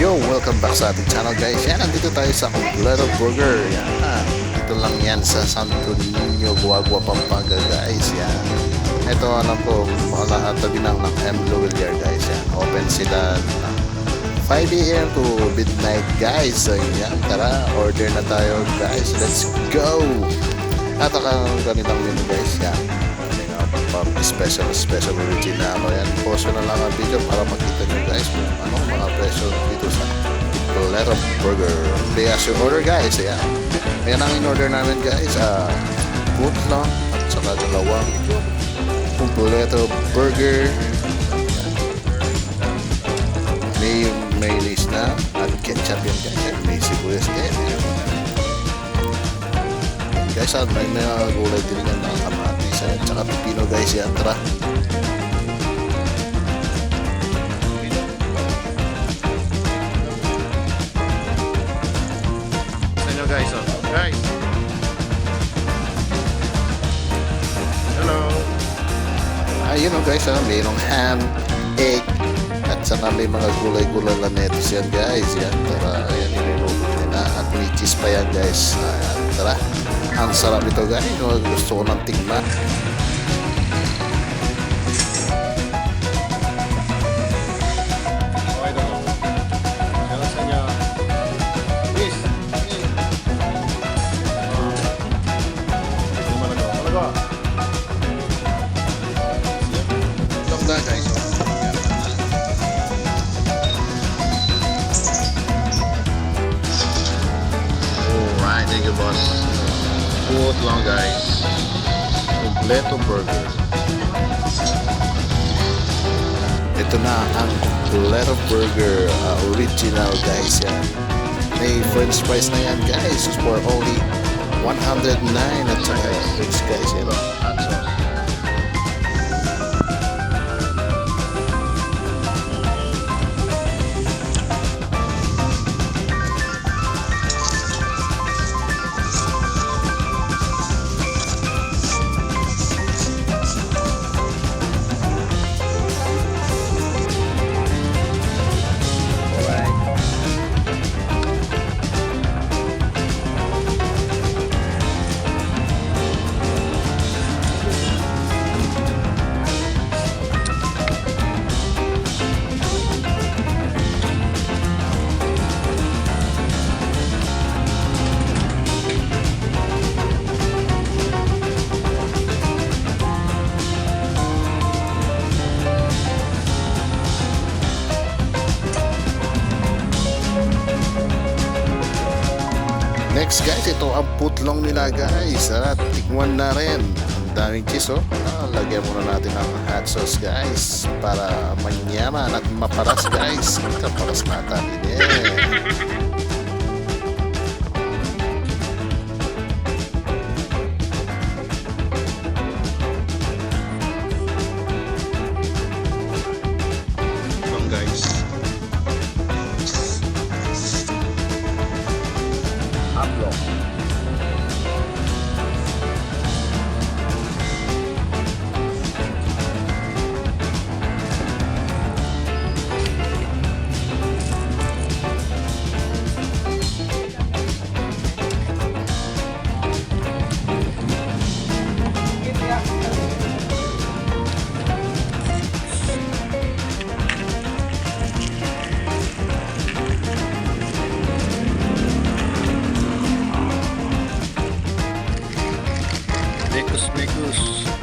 Yo, welcome back sa ating channel guys. Yan, nandito tayo sa Kumpleto Burger. Yan, ito lang yan sa Sto Niño, GUAGUA Pampanga guys. Yan, ito alam ko, tabi ng Lhuillier guys. Yan, open sila 5 AM to midnight guys. So yan, tara, order na tayo guys. Let's go! At ang kanilang menu guys. Yan, special original. Ayan, post na lang ang video para makita nyo guys kung ano mga presyo dito sa Kumpleto Burger. Play as your order guys. Ayan, ayan ang in-order namin guys, putla at saka dalawang Kumpleto Burger. May mayonnaise na at ketchup yan guys. May sibuyas din guys. May mga gulay din yan na kamatis at saka pipino guys. Yan, tara. Sa inyo guys, guys, hello. Ayun guys, mayroong ham, egg at saka may mga gulay-gulay lanetos yan guys. Yan, tara. Ayan, inilubog nila at may cheese pa yan guys. Ayan, tara. Ang sarap ito guys, gusto ko ng tingnan. Alright, thank you boss. Food lang guys, Kumpleto Burger. Ito na ang Kumpleto Burger, original guys. Yan, may french fries na yan guys for only 109 at saka french guys. Yan, hot sauce. Next guys, ito ang putlong nila guys. Tikman na rin. Ang daming cheese lagyan muna natin ng hot sauce guys para manyaman at maparas guys. Kaparas natin. Mekus.